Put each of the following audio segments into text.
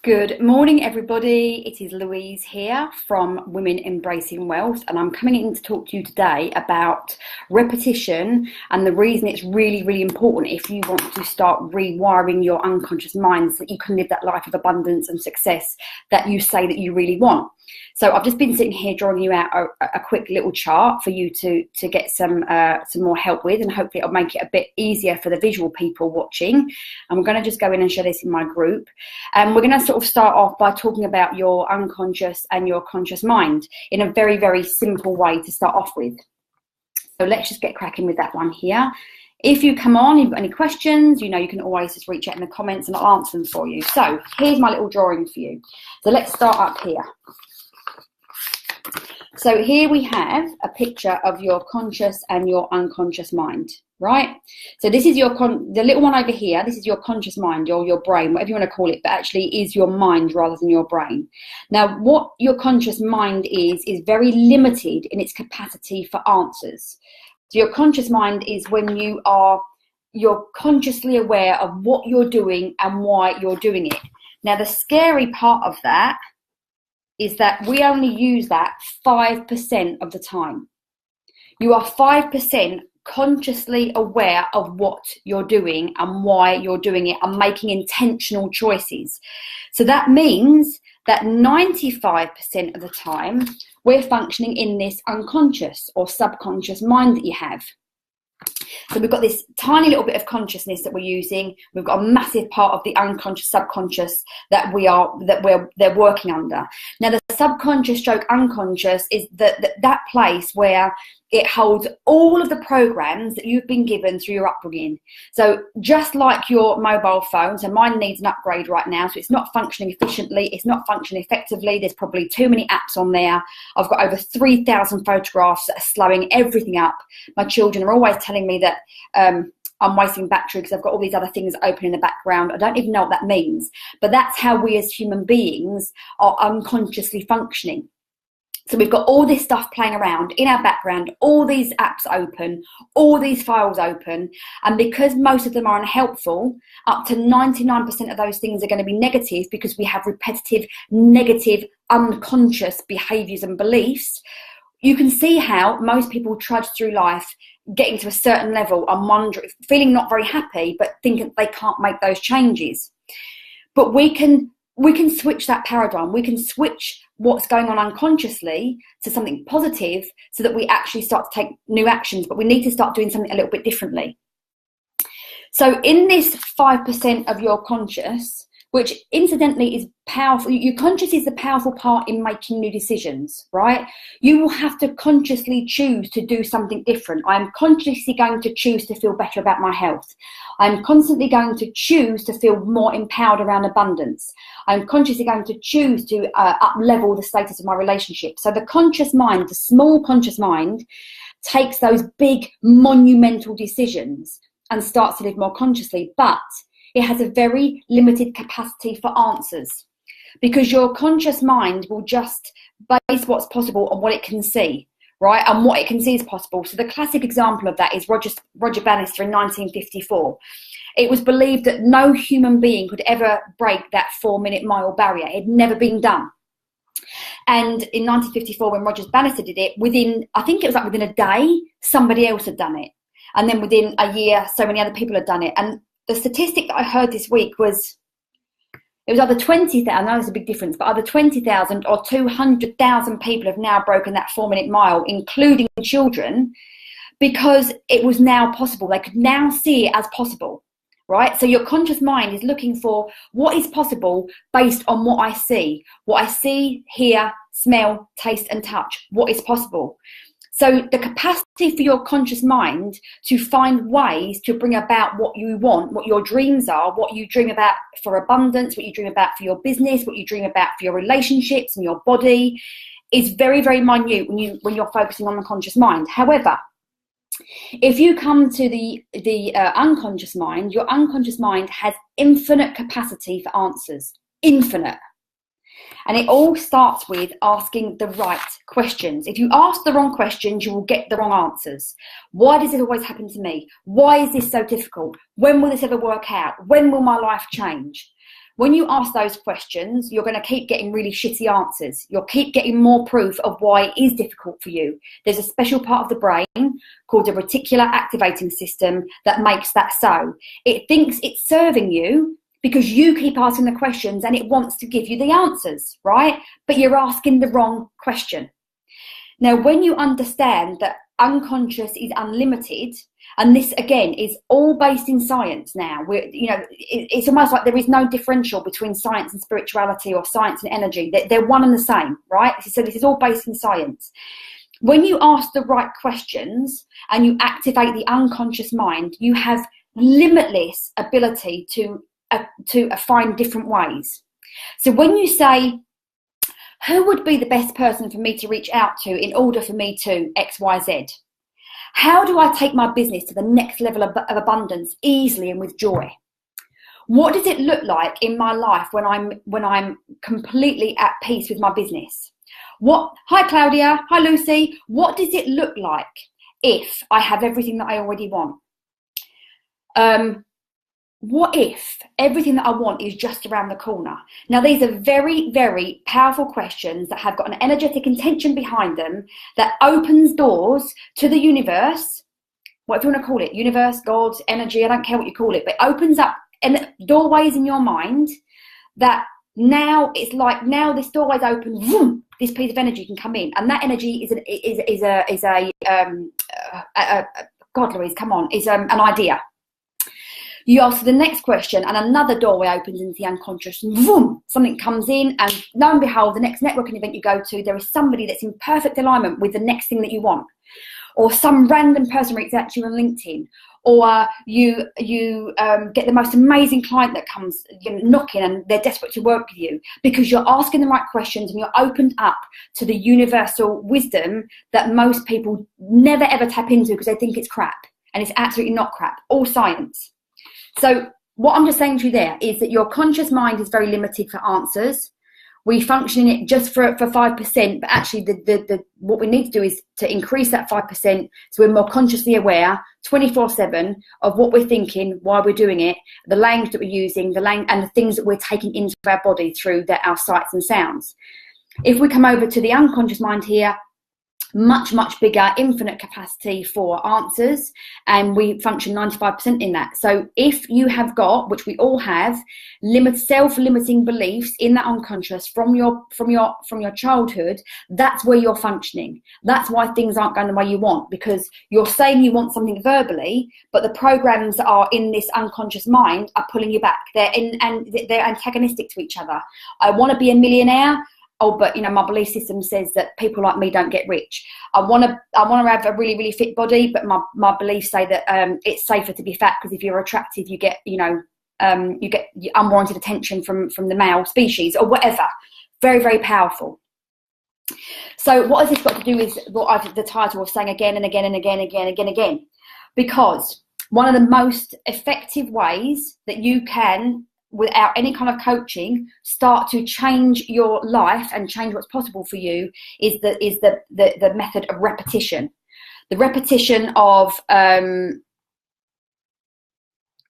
Good morning, everybody. It is Louise here from Women Embracing Wealth, and I'm coming in to talk to you today about repetition and the reason it's really, really important if you want to start rewiring your unconscious mind so that you can live that life of abundance and success that you say that you really want. So I've just been sitting here drawing you out a quick little chart for you to get some more help with, and hopefully it'll make it a bit easier for the visual people watching. And we're going to just go in and share this in my group. And we're going to sort of start off by talking about your unconscious and your conscious mind in a very, very simple way to start off with. So let's just get cracking with that one here. If you come on, you've got any questions, you know, you can always just reach out in the comments and I'll answer them for you. So here's my little drawing for you. So let's start up here. So here we have a picture of your conscious and your unconscious mind, right? So this is your the little one over here. This is your conscious mind, or your brain, whatever you want to call it, but actually is your mind rather than your brain. Now, what your conscious mind is very limited in its capacity for answers. So your conscious mind is when you're consciously aware of what you're doing and why you're doing it. Now, the scary part of that is that we only use that 5% of the time. You are 5% consciously aware of what you're doing and why you're doing it and making intentional choices. So that means that 95% of the time we're functioning in this unconscious or subconscious mind that you have. So we've got this tiny little bit of consciousness that we're using. We've got a massive part of the unconscious, subconscious that they're working under. Now, the subconscious stroke unconscious is that place where it holds all of the programs that you've been given through your upbringing. So just like your mobile phone, so mine needs an upgrade right now, so it's not functioning efficiently, it's not functioning effectively, there's probably too many apps on there. I've got over 3,000 photographs that are slowing everything up. My children are always telling me that I'm wasting battery because I've got all these other things open in the background. I don't even know what that means, but that's how we as human beings are unconsciously functioning. So we've got all this stuff playing around in our background, all these apps open, all these files open, and because most of them are unhelpful, up to 99% of those things are going to be negative because we have repetitive, negative, unconscious behaviours and beliefs. You can see how most people trudge through life getting to a certain level and feeling not very happy, but thinking they can't make those changes. But we can switch that paradigm. We can switch what's going on unconsciously to something positive so that we actually start to take new actions, but we need to start doing something a little bit differently. So in this 5% of your conscious, which incidentally is powerful, your conscious is the powerful part in making new decisions, right? You will have to consciously choose to do something different. I'm consciously going to choose to feel better about my health. I'm constantly going to choose to feel more empowered around abundance. I'm consciously going to choose to up-level the status of my relationship. So the conscious mind, the small conscious mind, takes those big monumental decisions and starts to live more consciously, but it has a very limited capacity for answers because your conscious mind will just base what's possible on what it can see, right? And what it can see is possible. So the classic example of that is Roger Bannister in 1954. It was believed that no human being could ever break that 4-minute mile barrier. It had never been done. And in 1954, when Roger Bannister did it, within a day, somebody else had done it. And then within a year, so many other people had done it. And the statistic that I heard this week was, it was either 20,000, I know there's a big difference, but either 20,000 or 200,000 people have now broken that 4-minute mile, including children, because it was now possible. They could now see it as possible, right? So your conscious mind is looking for what is possible based on what I see, hear, smell, taste, and touch. What is possible? So the capacity for your conscious mind to find ways to bring about what you want, what your dreams are, what you dream about for abundance, what you dream about for your business, what you dream about for your relationships and your body is very, very minute when you're focusing on the conscious mind. However, if you come to the unconscious mind, your unconscious mind has infinite capacity for answers, infinite. And it all starts with asking the right questions. If you ask the wrong questions, you will get the wrong answers. Why does it always happen to me? Why is this so difficult? When will this ever work out? When will my life change? When you ask those questions, you're going to keep getting really shitty answers. You'll keep getting more proof of why it is difficult for you. There's a special part of the brain called the reticular activating system that makes that so. It thinks it's serving you because you keep asking the questions and it wants to give you the answers, right? But you're asking the wrong question. Now, when you understand that unconscious is unlimited, and this again is all based in science now, it's almost like there is no differential between science and spirituality or science and energy. They're one and the same, right? So this is all based in science. When you ask the right questions and you activate the unconscious mind, you have limitless ability to find different ways. So when you say, who would be the best person for me to reach out to in order for me to X, Y, Z? How do I take my business to the next level of abundance easily and with joy? What does it look like in my life when I'm completely at peace with my business? Hi Claudia, hi Lucy. What does it look like if I have everything that I already want? What if everything that I want is just around the corner? Now, these are very, very powerful questions that have got an energetic intention behind them that opens doors to the universe, whatever you want to call it, universe, God, energy, I don't care what you call it, but it opens up doorways in your mind that now it's like, now this doorway's open, vroom, this piece of energy can come in. And that energy God, Louise, come on, is an idea. You ask the next question and another doorway opens into the unconscious and boom, something comes in, and lo and behold, the next networking event you go to, there is somebody that's in perfect alignment with the next thing that you want. Or some random person reaches out to you on LinkedIn. Or you get the most amazing client that comes knocking and they're desperate to work with you because you're asking the right questions and you're opened up to the universal wisdom that most people never ever tap into because they think it's crap. And it's absolutely not crap, all science. So what I'm just saying to you there is that your conscious mind is very limited for answers. We function in it just for 5%, but actually what we need to do is to increase that 5% so we're more consciously aware 24/7 of what we're thinking, why we're doing it, the language that we're using, and the things that we're taking into our body through our sights and sounds. If we come over to the unconscious mind here, much, much bigger, infinite capacity for answers, and we function 95% in that. So if you have got, which we all have, self-limiting beliefs in that unconscious from your childhood, that's where you're functioning. That's why things aren't going the way you want, because you're saying you want something verbally, but the programs that are in this unconscious mind are pulling you back. They're antagonistic to each other. I want to be a millionaire. Oh, but my belief system says that people like me don't get rich. I want to have a really, really fit body, but my beliefs say that it's safer to be fat because if you're attractive, you get unwarranted attention from the male species or whatever. Very, very powerful. So what has this got to do with the title of saying again and again and again and again and again and again? Because one of the most effective ways that you can, without any kind of coaching, start to change your life and change what's possible for you is the method of repetition. The repetition of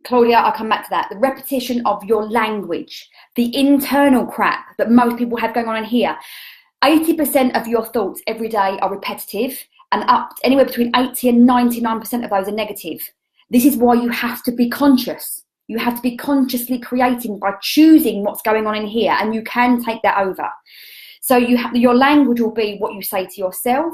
Claudia, I'll come back to that. The repetition of your language, the internal crap that most people have going on in here. 80% of your thoughts every day are repetitive, and up anywhere between 80 and 99% of those are negative. This is why you have to be conscious. You have to be consciously creating by choosing what's going on in here, and you can take that over. So your language will be what you say to yourself,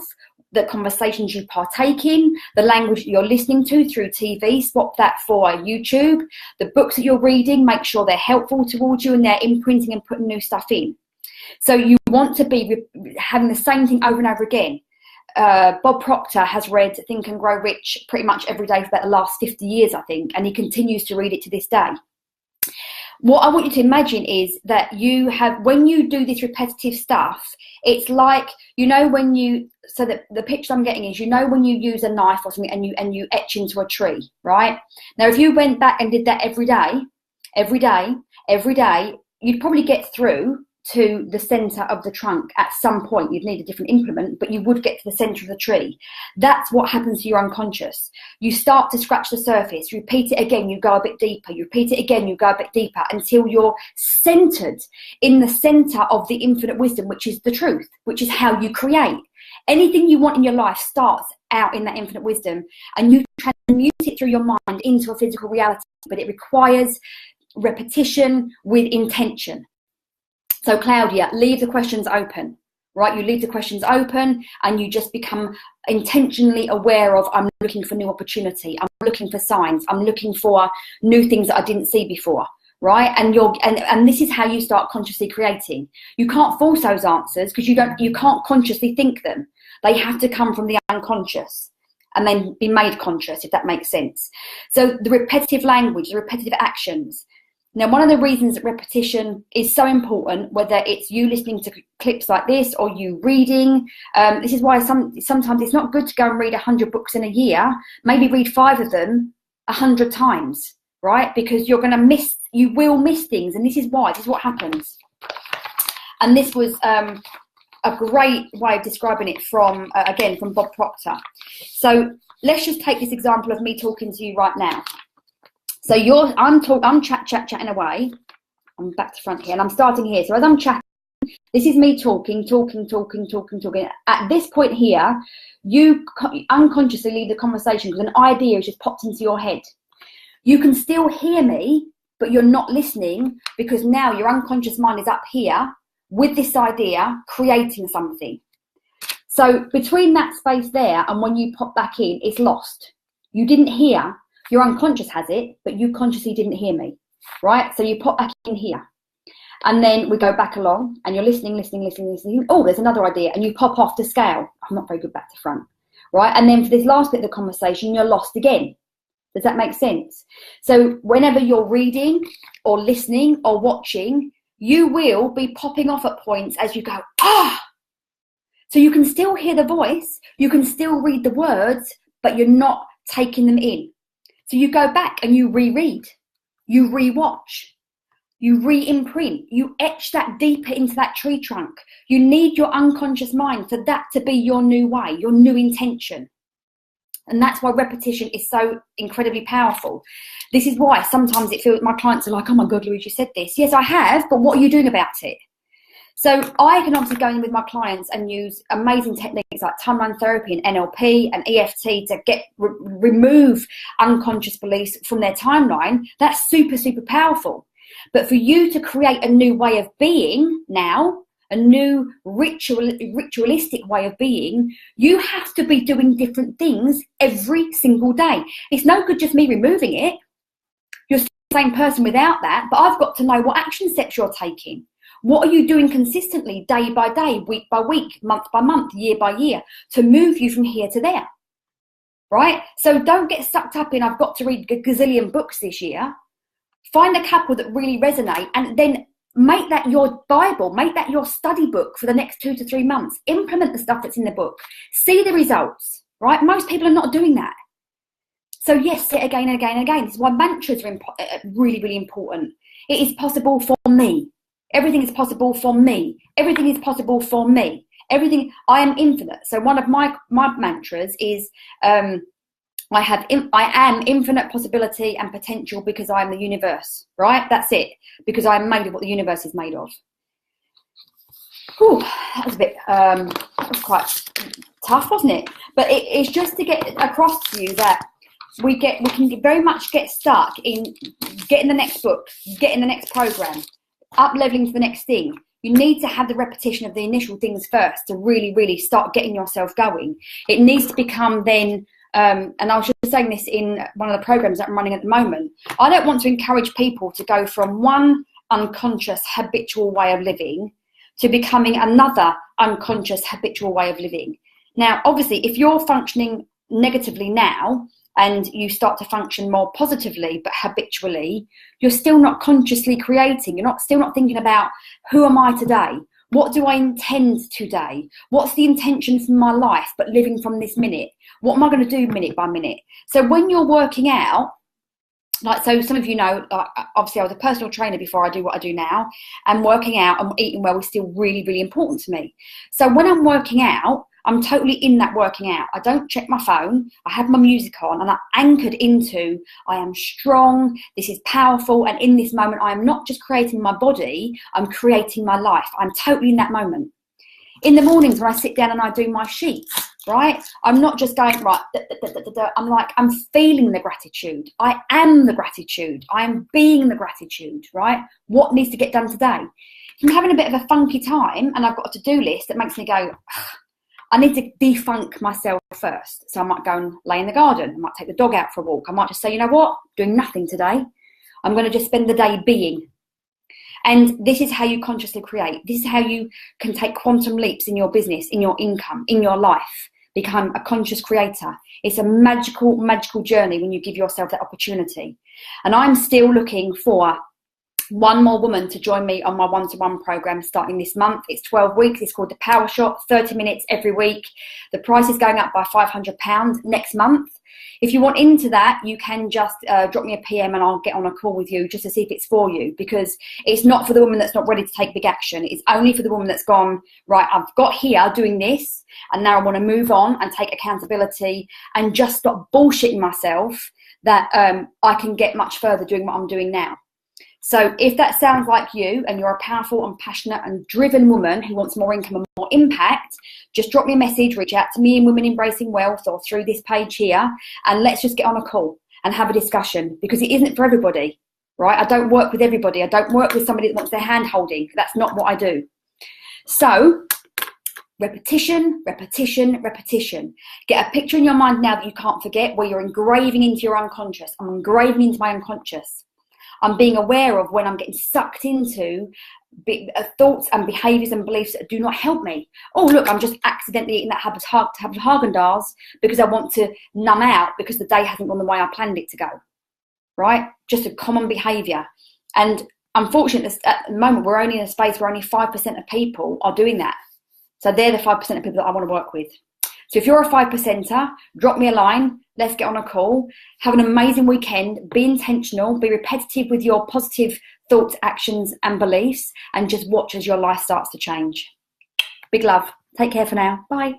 the conversations you partake in, the language that you're listening to through TV, swap that for YouTube, the books that you're reading, make sure they're helpful towards you and they're imprinting and putting new stuff in. So you want to be having the same thing over and over again. Bob Proctor has read Think and Grow Rich pretty much every day for about the last 50 years, I think, and he continues to read it to this day. What I want you to imagine is that when you do this repetitive stuff, it's like, so that the picture I'm getting is, when you use a knife or something and you etch into a tree, right? Now, if you went back and did that every day, you'd probably get through to the center of the trunk. At some point you'd need a different implement, but you would get to the center of the tree. That's what happens to your unconscious. You start to scratch the surface, you repeat it again, you go a bit deeper, you repeat it again, you go a bit deeper, until you're centered in the center of the infinite wisdom, which is the truth, which is how you create. Anything you want in your life starts out in that infinite wisdom, and you transmute it through your mind into a physical reality, but it requires repetition with intention. So Claudia, leave the questions open, right? You leave the questions open and you just become intentionally aware of, I'm looking for new opportunity. I'm looking for signs. I'm looking for new things that I didn't see before, right? And this is how you start consciously creating. You can't force those answers because you can't consciously think them. They have to come from the unconscious and then be made conscious, if that makes sense. So the repetitive language, the repetitive actions. Now, one of the reasons that repetition is so important, whether it's you listening to clips like this or you reading, this is why sometimes it's not good to go and read 100 books in a year. Maybe read 5 of them 100 times, right? Because you will miss things. And this is why, this is what happens. And this was a great way of describing it from, again, from Bob Proctor. So let's just take this example of me talking to you right now. So I'm chatting away. I'm back to front here, and I'm starting here. So as I'm chatting, this is me talking. At this point here, you unconsciously leave the conversation because an idea has just popped into your head. You can still hear me, but you're not listening because now your unconscious mind is up here with this idea, creating something. So between that space there and when you pop back in, it's lost. You didn't hear. Your unconscious has it, but you consciously didn't hear me, right? So you pop back in here. And then we go back along and you're listening. Oh, there's another idea. And you pop off to scale. I'm not very good back to front, right? And then for this last bit of the conversation, you're lost again. Does that make sense? So whenever you're reading or listening or watching, you will be popping off at points as you go, So you can still hear the voice, you can still read the words, but you're not taking them in. So you go back and you reread, you rewatch, you re-imprint, you etch that deeper into that tree trunk. You need your unconscious mind for that to be your new way, your new intention. And that's why repetition is so incredibly powerful. This is why sometimes it feels my clients are like, oh my God, Louise, you said this. Yes, I have, but what are you doing about it? So I can obviously go in with my clients and use amazing techniques like timeline therapy and NLP and EFT to remove unconscious beliefs from their timeline. That's super, super powerful. But for you to create a new way of being now, a new ritualistic way of being, you have to be doing different things every single day. It's no good just me removing it. You're still the same person without that, but I've got to know what action steps you're taking. What are you doing consistently, day by day, week by week, month by month, year by year, to move you from here to there, right? So don't get sucked up in, I've got to read a gazillion books this year. Find a couple that really resonate and then make that your Bible, make that your study book for the next 2 to 3 months. Implement the stuff that's in the book. See the results, right? Most people are not doing that. So yes, say it again and again and again. This is why mantras are really, really important. It is possible for me. Everything is possible for me. Everything is possible for me. Everything, I am infinite. So one of my mantras is, I am infinite possibility and potential because I am the universe, right? That's it. Because I am made of what the universe is made of. Whew, that was a bit, that was quite tough, wasn't it? But it's just to get across to you that we can very much get stuck in getting the next book, getting the next program, up leveling to the next thing. You need to have the repetition of the initial things first to really, really start getting yourself going. It needs to become then, and I was just saying this in one of the programs that I'm running at the moment, I don't want to encourage people to go from one unconscious habitual way of living to becoming another unconscious habitual way of living. Now, obviously, if you're functioning negatively now, and you start to function more positively but habitually, you're still not consciously creating. You're still not thinking about, who am I today? What do I intend today? What's the intention for my life but living from this minute? What am I going to do minute by minute? So when you're working out, Like, so some of you know, like, obviously I was a personal trainer before I do what I do now, and working out and eating well is still really, really important to me. So when I'm working out, I'm totally in that working out. I don't check my phone. I have my music on and I'm anchored into, I am strong, this is powerful. And in this moment, I am not just creating my body, I'm creating my life. I'm totally in that moment. In the mornings when I sit down and I do my sheets, right? I'm not just going, right, I'm like, I'm feeling the gratitude. I am the gratitude. I am being the gratitude, right? What needs to get done today? If I'm having a bit of a funky time and I've got a to-do list that makes me go, I need to defunk myself first. So I might go and lay in the garden. I might take the dog out for a walk. I might just say, you know what? Doing nothing today. I'm going to just spend the day being. And this is how you consciously create. This is how you can take quantum leaps in your business, in your income, in your life. Become a conscious creator. It's a magical, magical journey when you give yourself that opportunity. And I'm still looking for one more woman to join me on my one-to-one program starting this month. It's 12 weeks. It's called the Power Shot, 30 minutes every week. The price is going up by £500 next month. If you want into that, you can just drop me a PM and I'll get on a call with you just to see if it's for you, because it's not for the woman that's not ready to take big action. It's only for the woman that's gone, right, I've got here doing this and now I want to move on and take accountability and just stop bullshitting myself that I can get much further doing what I'm doing now. So if that sounds like you and you're a powerful and passionate and driven woman who wants more income and more impact, just drop me a message, reach out to me in Women Embracing Wealth or through this page here, and let's just get on a call and have a discussion, because it isn't for everybody, right? I don't work with everybody. I don't work with somebody that wants their hand holding. That's not what I do. So repetition, repetition, repetition. Get a picture in your mind now that you can't forget, where you're engraving into your unconscious. I'm engraving into my unconscious. I'm being aware of when I'm getting sucked into thoughts and behaviours and beliefs that do not help me. Oh, look, I'm just accidentally eating that Haagen-Dazs because I want to numb out because the day hasn't gone the way I planned it to go, right? Just a common behaviour. And unfortunately, at the moment, we're only in a space where only 5% of people are doing that. So they're the 5% of people that I want to work with. So if you're a 5%er, drop me a line. Let's get on a call. Have an amazing weekend. Be intentional. Be repetitive with your positive thoughts, actions, and beliefs. And just watch as your life starts to change. Big love. Take care for now. Bye.